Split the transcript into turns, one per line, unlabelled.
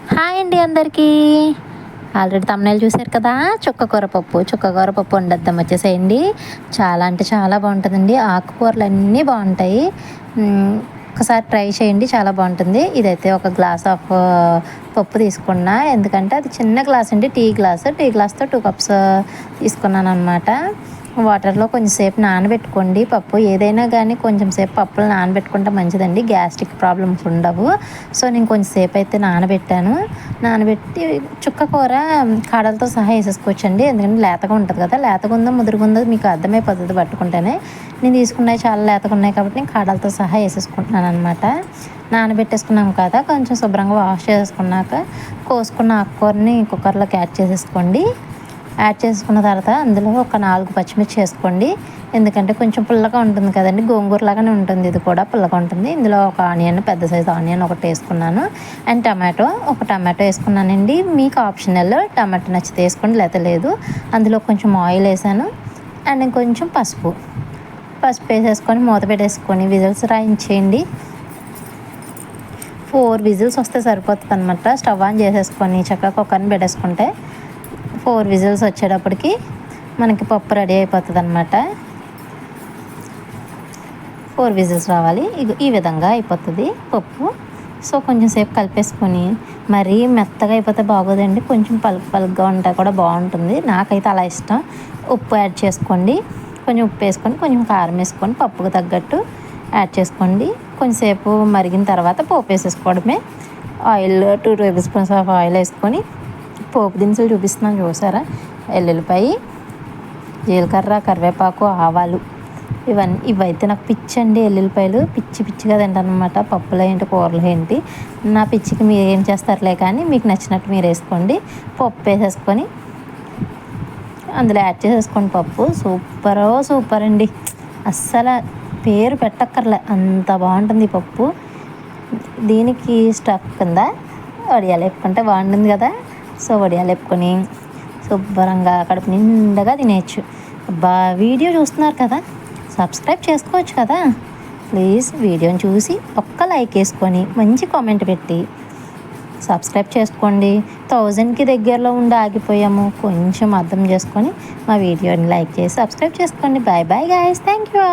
Hi అండి అందరికీ. Already తమ్మునేలు చూశారు కదా, చుక్కకూర పప్పు వండేద్దాం వచ్చేసేయండి. చాలా అంటే చాలా బాగుంటుందండి. ఆకుకూరలు అన్నీ బాగుంటాయి. ఒకసారి ట్రై చేయండి, చాలా బాగుంటుంది. ఇదైతే ఒక గ్లాస్ ఆఫ్ పప్పు తీసుకున్నా, ఎందుకంటే అది చిన్న గ్లాస్ అండి, టీ గ్లాస్తో 2 కప్స్ తీసుకున్నాను అనమాట. వాటర్లో కొంచెంసేపు నానబెట్టుకోండి. పప్పు ఏదైనా కానీ కొంచెం సేపు పప్పులు నానబెట్టుకుంటే మంచిదండి, గ్యాస్ట్రిక్ ప్రాబ్లమ్స్ ఉండవు. సో నేను కొంచెంసేపు అయితే నానబెట్టి చుక్క కూర కాడలతో సహా వేసేసుకోవచ్చండి, ఎందుకంటే లేతగా ఉంటుంది కదా. లేతగా ఉందో ముదురుగా ఉందో మీకు అర్థమైపోతుంది పట్టుకుంటేనే. నేను తీసుకున్నవి చాలా లేతగా ఉన్నాయి కాబట్టి నేను కాడలతో సహా వేసేసుకుంటున్నాను అనమాట. నానబెట్టేసుకున్నాం కదా, కొంచెం శుభ్రంగా వాష్ చేసుకున్నాక కోసుకున్న ఆకుకూరని కుక్కర్లోకి యాడ్ చేసేసుకోండి. యాడ్ చేసుకున్న తర్వాత అందులో ఒక 4 పచ్చిమిర్చి వేసుకోండి, ఎందుకంటే కొంచెం పుల్లగా ఉంటుంది కదండి, గోంగూర లాగానే ఉంటుంది, ఇది కూడా పుల్లగా ఉంటుంది. ఇందులో ఒక ఆనియన్, పెద్ద సైజు ఆనియన్ ఒకటి వేసుకున్నాను. అండ్ ఒక టమాటో వేసుకున్నానండి. మీకు ఆప్షనల్, టమాటో నచ్చితే వేసుకోండి, లేకపోతే లేదు. అందులో కొంచెం ఆయిల్ వేసాను. అండ్ ఇంకొంచెం పసుపు వేసేసుకొని మూత పెట్టేసుకొని విజిల్స్ రాయించేయండి. 4 విజిల్స్ వస్తే సరిపోతుంది అనమాట. స్టవ్ ఆన్ చేసేసుకొని చక్కగా కుక్కర్ని పెట్టేసుకుంటే 4 విజిల్స్ వచ్చేటప్పటికి మనకి పప్పు రెడీ అయిపోతుంది అనమాట. 4 విజిల్స్ రావాలి, ఈ విధంగా అయిపోతుంది పప్పు. సో కొంచెం సేపు కలిపేసుకొని, మరీ మెత్తగా అయిపోతే బాగోదండి, కొంచెం పలుగ్గా ఉంటే కూడా బాగుంటుంది. నాకైతే అలా ఇష్టం. ఉప్పు యాడ్ చేసుకోండి, కొంచెం ఉప్పు వేసుకొని కొంచెం కారం వేసుకొని పప్పుకు తగ్గట్టు యాడ్ చేసుకోండి. కొంచెంసేపు మరిగిన తర్వాత పోపు వేసేసుకోవడమే. Oil 2 tablespoons of oil వేసుకొని పోపు దినుసులు చూపిస్తున్నాను చూసారా, ఎల్లుల్లిపాయ, జీలకర్ర, కరివేపాకు, ఆవాలు, ఇవైతే నాకు పిచ్చి అండి. ఎల్లుల్లిపాయలు పిచ్చిగా తింటాను అనమాట, పప్పులో ఏంటి కూరలు ఏంటి. నా పిచ్చికి మీరు ఏం చేస్తారులే కానీ మీకు నచ్చినట్టు మీరు వేసుకోండి. పప్పు వేసేసుకొని అందులో యాడ్ చేసేసుకోండి. పప్పు సూపర్ అండి, అస్సలు పేరు పెట్టక్కర్లే, అంత బాగుంటుంది ఈ పప్పు. దీనికి స్టఫ్ కింద వడియాలు వేపుకుంటే బాగుంటుంది కదా. సో వడియాలు వేపుకొని శుభ్రంగా కడుపు నిండగా తినేయచ్చు. వీడియో చూస్తున్నారు కదా, సబ్స్క్రైబ్ చేసుకోవచ్చు కదా. ప్లీజ్ వీడియోని చూసి ఒక్క లైక్ వేసుకొని మంచి కామెంట్ పెట్టి సబ్స్క్రైబ్ చేసుకోండి. 1000కి దగ్గరలో ఉండి ఆగిపోయాము, కొంచెం అర్థం చేసుకొని మా వీడియోని లైక్ చేసి సబ్స్క్రైబ్ చేసుకోండి. Bye guys, thank you.